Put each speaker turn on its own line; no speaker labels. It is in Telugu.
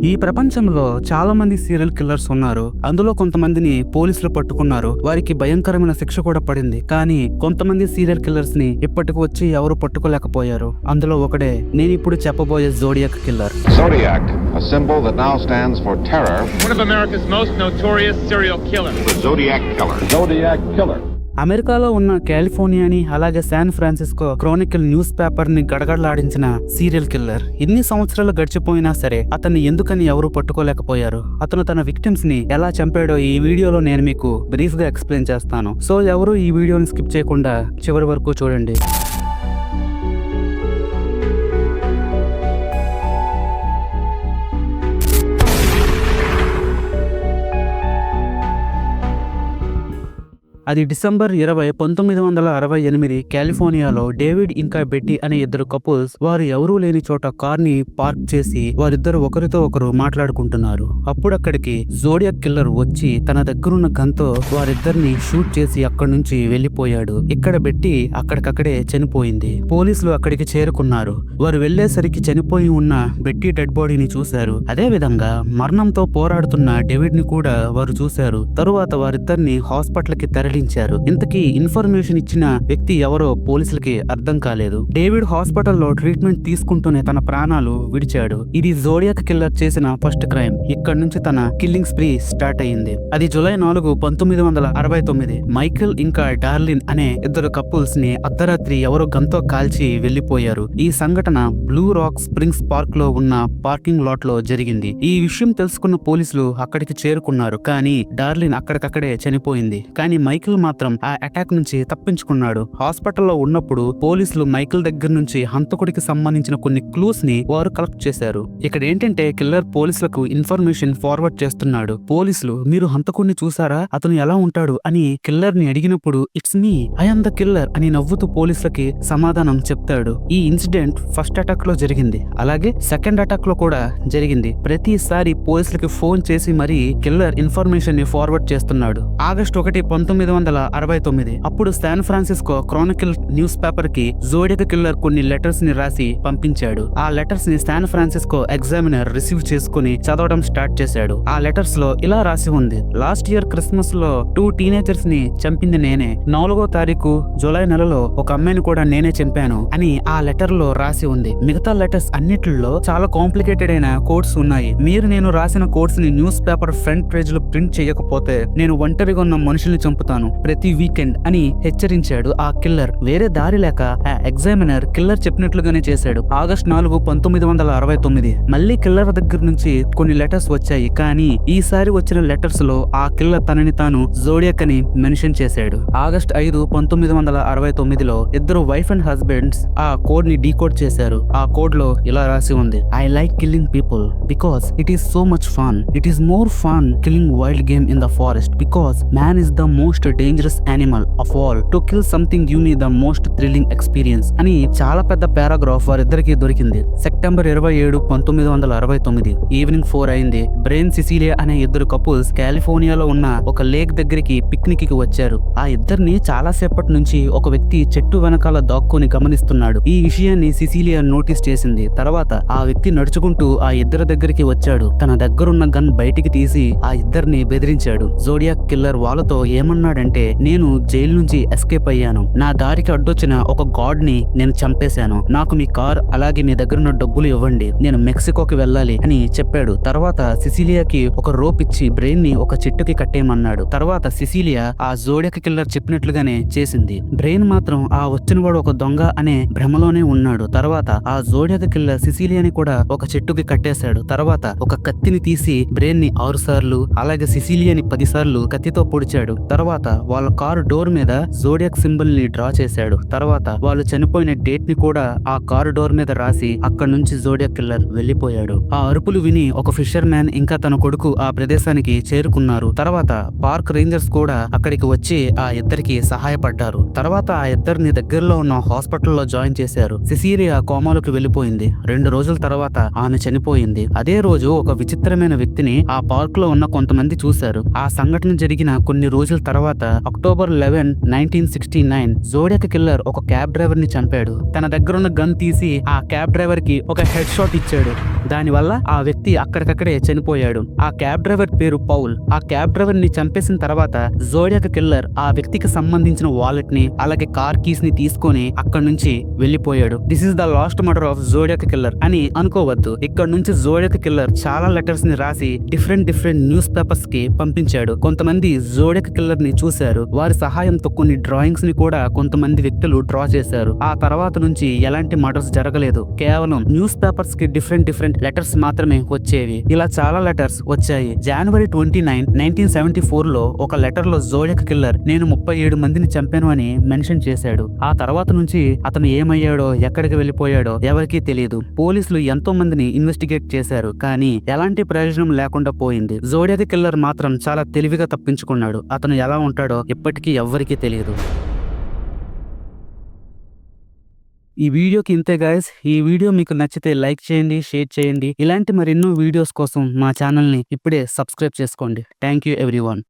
ఈ ప్రపంచంలో చాలా మంది సీరియల్ కిల్లర్స్ ఉన్నారు. అందులో కొంతమందిని పోలీసులు పట్టుకున్నారు. వారికి భయంకరమైన శిక్ష కూడా పడింది. కానీ కొంతమంది సీరియల్ కిల్లర్స్ ని ఇప్పటికి వచ్చి ఎవరు పట్టుకోలేకపోయారు. అందులో ఒకడే నేను ఇప్పుడు చెప్పబోయే zodiac killer.
Zodiac, a symbol that now stands for terror.
One of America's most notorious serial killers.
The Zodiac Killer. Zodiac Killer.
అమెరికాలో ఉన్న కాలిఫోర్నియాని అలాగే San Francisco Chronicle news paper ని గడగడలాడించిన సీరియల్ కిల్లర్. ఎన్ని సంవత్సరాలు గడిచిపోయినా సరే అతన్ని ఎందుకని ఎవరు పట్టుకోలేకపోయారు. అతను తన విక్టిమ్స్ ని ఎలా చంపాడో ఈ వీడియోలో నేను మీకు బ్రీఫ్ గా ఎక్స్ప్లెయిన్ చేస్తాను. సో ఎవరు ఈ వీడియోని స్కిప్ చేయకుండా చివరి వరకు చూడండి. అది డిసెంబర్ 20, 1968 కాలిఫోర్నియాలో డేవిడ్ ఇంకా బెట్టి అనే ఇద్దరు కపుల్స్ వారు ఎవరూ లేని చోట కార్ ని పార్క్ చేసి వారిద్దరు ఒకరితో ఒకరు మాట్లాడుకుంటున్నారు. అప్పుడు అక్కడికి జోడియాక్ కిల్లర్ వచ్చి తన దగ్గరున్న గన్తో వారిద్దరిని షూట్ చేసి అక్కడి నుంచి వెళ్లిపోయాడు. ఇక్కడ బెట్టి అక్కడికక్కడే చనిపోయింది. పోలీసులు అక్కడికి చేరుకున్నారు. వారు వెళ్లేసరికి చనిపోయి ఉన్న బెట్టి డెడ్ బాడీని చూశారు. అదే విధంగా మరణంతో పోరాడుతున్న డేవిడ్ ని కూడా వారు చూశారు. తరువాత వారిద్దరిని హాస్పిటల్ కి తరలించారు. ఇంతకీ ఇన్ఫర్మేషన్ ఇచ్చిన వ్యక్తి ఎవరో పోలీసులకి అర్థం కాలేదు. డేవిడ్ హాస్పిటల్లో ట్రీట్మెంట్ తీసుకుంటూనే తన ప్రాణాలు విడిచాడు. ఇది జోడియాక్ కిల్లర్ చేసిన ఫస్ట్ క్రైమ్. ఇక్కడ నుంచి తన కిల్లింగ్ స్ప్రీ స్టార్ట్ అయింది. అది జూలై 4, 1969. మైకేల్ ఇంకా డార్లిన్ అనే ఇద్దరు కపుల్స్ ని అర్ధరాత్రి ఎవరో గన్తో కాల్చి వెళ్లిపోయారు. ఈ సంఘటన బ్లూ రాక్ స్ప్రింగ్స్ పార్క్ లో ఉన్న పార్కింగ్ లాట్ లో జరిగింది. ఈ విషయం తెలుసుకున్న పోలీసులు అక్కడికి చేరుకున్నారు. కానీ డార్లిన్ అక్కడికక్కడే చనిపోయింది. కానీ మైకేల్ మాత్రం ఆ అటాక్ నుంచి తప్పించుకున్నాడు. హాస్పిటల్లో ఉన్నప్పుడు పోలీసులు మైకేల్ దగ్గర నుంచి హంతకుడికి సంబంధించిన కొన్ని క్లూస్ ని వారు కలెక్ట్ చేశారు. ఇక్కడ ఏంటంటే కిల్లర్ పోలీసులకు ఇన్ఫర్మేషన్ ఫార్వర్డ్ చేస్తున్నాడు. పోలీసులు మీరు హంతకుడిని చూసారా, అతను ఎలా ఉంటాడు అని కిల్లర్ ని అడిగినప్పుడు it's me, I am the killer అని నవ్వుతూ పోలీసులకి సమాధానం చెప్తాడు. ఈ ఇన్సిడెంట్ ఫస్ట్ అటాక్ లో జరిగింది. అలాగే సెకండ్ అటాక్ లో కూడా జరిగింది. ప్రతిసారి పోలీసులకి ఫోన్ చేసి మరీ కిల్లర్ ఇన్ఫర్మేషన్ ని ఫార్వర్డ్ చేస్తున్నాడు. ఆగస్టు 1, 1969 అప్పుడు San Francisco Chronicle news paper కి జోడియాక్ కిల్లర్ కొన్ని లెటర్స్ ని రాసి పంపించాడు. ఆ లెటర్స్ ని శాన్ ఫ్రాన్సిస్కో ఎగ్జామినర్ రిసీవ్ చేసుకుని చదవడం స్టార్ట్ చేశాడు. ఆ లెటర్స్ లో ఇలా రాసి ఉంది: లాస్ట్ ఇయర్ క్రిస్మస్ లో 2 టీనేజర్స్ ని చంపింది నేనే. 4వ తారీఖు జూలై నెలలో ఒక అమ్మాయిని కూడా నేనే చంపాను అని ఆ లెటర్ లో రాసి ఉంది. మిగతా లెటర్స్ అన్నిటిలో చాలా కాంప్లికేటెడ్ అయిన కోడ్స్ ఉన్నాయి. మీరు నేను రాసిన కోడ్స్ ని న్యూస్ పేపర్ ఫ్రంట్ పేజ్ లో ప్రింట్ చేయకపోతే నేను ఒంటరిగా ఉన్న మనుషుల్ని చంపుతాను ప్రతి వీకెండ్ అని హెచ్చరించాడు ఆ కిల్లర్. వేరే దారి లేక ఆ ఎగ్జామినర్ కిల్లర్ చెప్పినట్లుగానే చేశాడు. ఆగస్టు 4, 1969 మళ్ళీ కిల్లర్ దగ్గర నుంచి కొన్ని లెటర్స్ వచ్చాయి. కానీ ఈసారి వచ్చిన లెటర్స్ లో ఆ కిల్లర్ తనని తాను జోడియాక్ అని మెన్షన్ చేశాడు. ఆగస్టు 5, 1969లో ఇద్దరు వైఫ్ అండ్ హస్బెండ్స్ ఆ కోడ్ ని డీకోడ్ చేశారు. ఆ కోడ్ లో ఇలా రాసి ఉంది: I like killing people because it is so much fun. It is more fun killing wild game in the forest because man is the most dangerous animal of all. To kill something you need the most thrilling experience అని చాలా పెద్ద పారాగ్రాఫ్ వారిద్దరికి దొరికింది. సెప్టెంబర్ 27, 1969 ఈవినింగ్ 4 అయింది. బ్రెయిన్ సిసిలియా అనే ఇద్దరు కపుల్స్ కాలిఫోర్నియాలో ఉన్న ఒక లేక్ దగ్గరికి పిక్నిక్ కి వచ్చారు. ఆ ఇద్దరిని చాలా సేపటి నుంచి ఒక వ్యక్తి చెట్టు వెనకాల దాక్కుని గమనిస్తున్నాడు. ఈ విషయాన్ని సిసిలియా నోటీస్ చేసింది. తర్వాత ఆ వ్యక్తి నడుచుకుంటూ ఆ ఇద్దరి దగ్గరికి వచ్చాడు. తన దగ్గరున్న గన్ బయటికి తీసి ఆ ఇద్దరిని బెదిరించాడు. జోడియాక్ కిల్లర్ వాళ్ళతో ఏమన్నాడంటే, నేను జైలు నుంచి ఎస్కేప్ అయ్యాను. నా దారికి అడ్డొచ్చిన ఒక గాడ్ ని నేను చంపేశాను. నాకు మీ కార్ అలాగే మీ దగ్గరున్న డబ్బులు ఇవ్వండి, నేను మెక్సికోకి వెళ్ళాలి అని చెప్పాడు. తర్వాత సిసిలియాకి ఒక రోప్ ఇచ్చి బ్రెయిన్ ని ఒక చెట్టుకి కట్టేయమన్నాడు. తర్వాత సిసిలియా ఆ జోడియాక్ కిల్లర్ చెప్పినట్లుగానే చేసింది. బ్రెయిన్ మాత్రం ఆ వచ్చినవాడు ఒక దొంగ అనే భ్రమలోనే ఉన్నాడు. తర్వాత ఆ జోడియాక్ కిల్లర్ సిసిలియాని కూడా ఒక చెట్టుకి కట్టేశాడు. తర్వాత ఒక కత్తిని తీసి బ్రెయిన్ ని 6 సార్లు అలాగే సిసిలియాని 10 సార్లు కత్తితో పొడిచాడు. తర్వాత వాళ్ళ కారు డోర్ మీద జోడియాక్ సింబల్ ని డ్రా చేశాడు. తర్వాత వాళ్ళు చనిపోయిన డేట్ ని కూడా ఆ కారు డోర్ మీద రాసి అక్కడ నుంచి జోడియాక్ కిల్లర్ వెళ్లిపోయాడు. ఆ అరుపులు విని ఒక ఫిషర్ మ్యాన్ ఇంకా తన కొడుకు ఆ ప్రదేశానికి చేరుకున్నారు. తర్వాత పార్క్ రేంజర్స్ కూడా అక్కడికి వచ్చి ఆ ఇద్దరికి సహాయపడ్డారు. తర్వాత ఆ ఇద్దరిని దగ్గరలో ఉన్న హాస్పిటల్లో జాయిన్ చేశారు. సిసిలియా కోమాలోకి వెళ్లిపోయింది. 2 రోజుల తర్వాత ఆమె చనిపోయింది. అదే రోజు ఒక విచిత్రమైన వ్యక్తిని ఆ పార్క్ లో ఉన్న కొంతమంది చూశారు. ఆ సంఘటన జరిగిన కొన్ని రోజుల తర్వాత అక్టోబర్ 11, 1969 జోడియాక్ కిల్లర్ ఒక క్యాబ్ డ్రైవర్ ని చంపాడు. తన దగ్గరున్న గన్ తీసి ఆ క్యాబ్ డ్రైవర్ కి ఒక హెడ్ షాట్ ఇచ్చాడు. దానివల్ల ఆ వ్యక్తి అక్కడికక్కడే చనిపోయాడు. ఆ క్యాబ్ డ్రైవర్ పేరు పౌల్. ఆ క్యాబ్ డ్రైవర్ ని చంపేసిన తర్వాత జోడియాక్ కిల్లర్ ఆ వ్యక్తికి సంబంధించిన వాలెట్ ని అలాగే కార్ కీస్ ని తీసుకొని అక్కడి నుంచి వెళ్లిపోయాడు. This is the last murder of zodiac killer అని అనుకోవద్దు. ఇక్కడ నుంచి జోడియాక్ కిల్లర్ చాలా లెటర్స్ ని రాసి డిఫరెంట్ న్యూస్ పేపర్స్ కి పంపించాడు. కొంతమంది జోడియాక్ కిల్లర్ ని చూశారు. వారి సహాయంతో కొన్ని డ్రాయింగ్స్ ని కూడా కొంతమంది వ్యక్తులు డ్రా చేశారు. ఆ తర్వాత నుంచి ఎలాంటి మర్డర్స్ జరగలేదు. కేవలం న్యూస్ పేపర్స్ కి డిఫరెంట్ లెటర్స్ మాత్రమే వచ్చేవి. ఇలా చాలా లెటర్స్ వచ్చాయి. జనవరి 29, 1974 లో ఒక లెటర్ లో జోడియాక్ కిల్లర్ నేను 37 మందిని చంపాను అని మెన్షన్ చేశాడు. ఆ తర్వాత నుంచి అతను ఏమయ్యాడో ఎక్కడికి వెళ్ళిపోయాడో ఎవరికీ తెలియదు. పోలీసులు ఎంతో మందిని ఇన్వెస్టిగేట్ చేశారు, కానీ ఎలాంటి ప్రయోజనం లేకుండా పోయింది. జోడియాక్ కిల్లర్ మాత్రం చాలా తెలివిగా తప్పించుకున్నాడు. అతను ఎలా ఉంటాడో ఇప్పటికీ ఎవ్వరికీ తెలియదు. ఈ వీడియోకి ఇంతే గైస్. ఈ వీడియో మీకు నచ్చితే లైక్ చేయండి, షేర్ చేయండి. ఇలాంటి మరెన్నో వీడియోస్ కోసం మా ఛానల్ని ఇప్పుడే సబ్స్క్రైబ్ చేసుకోండి. Thank you everyone.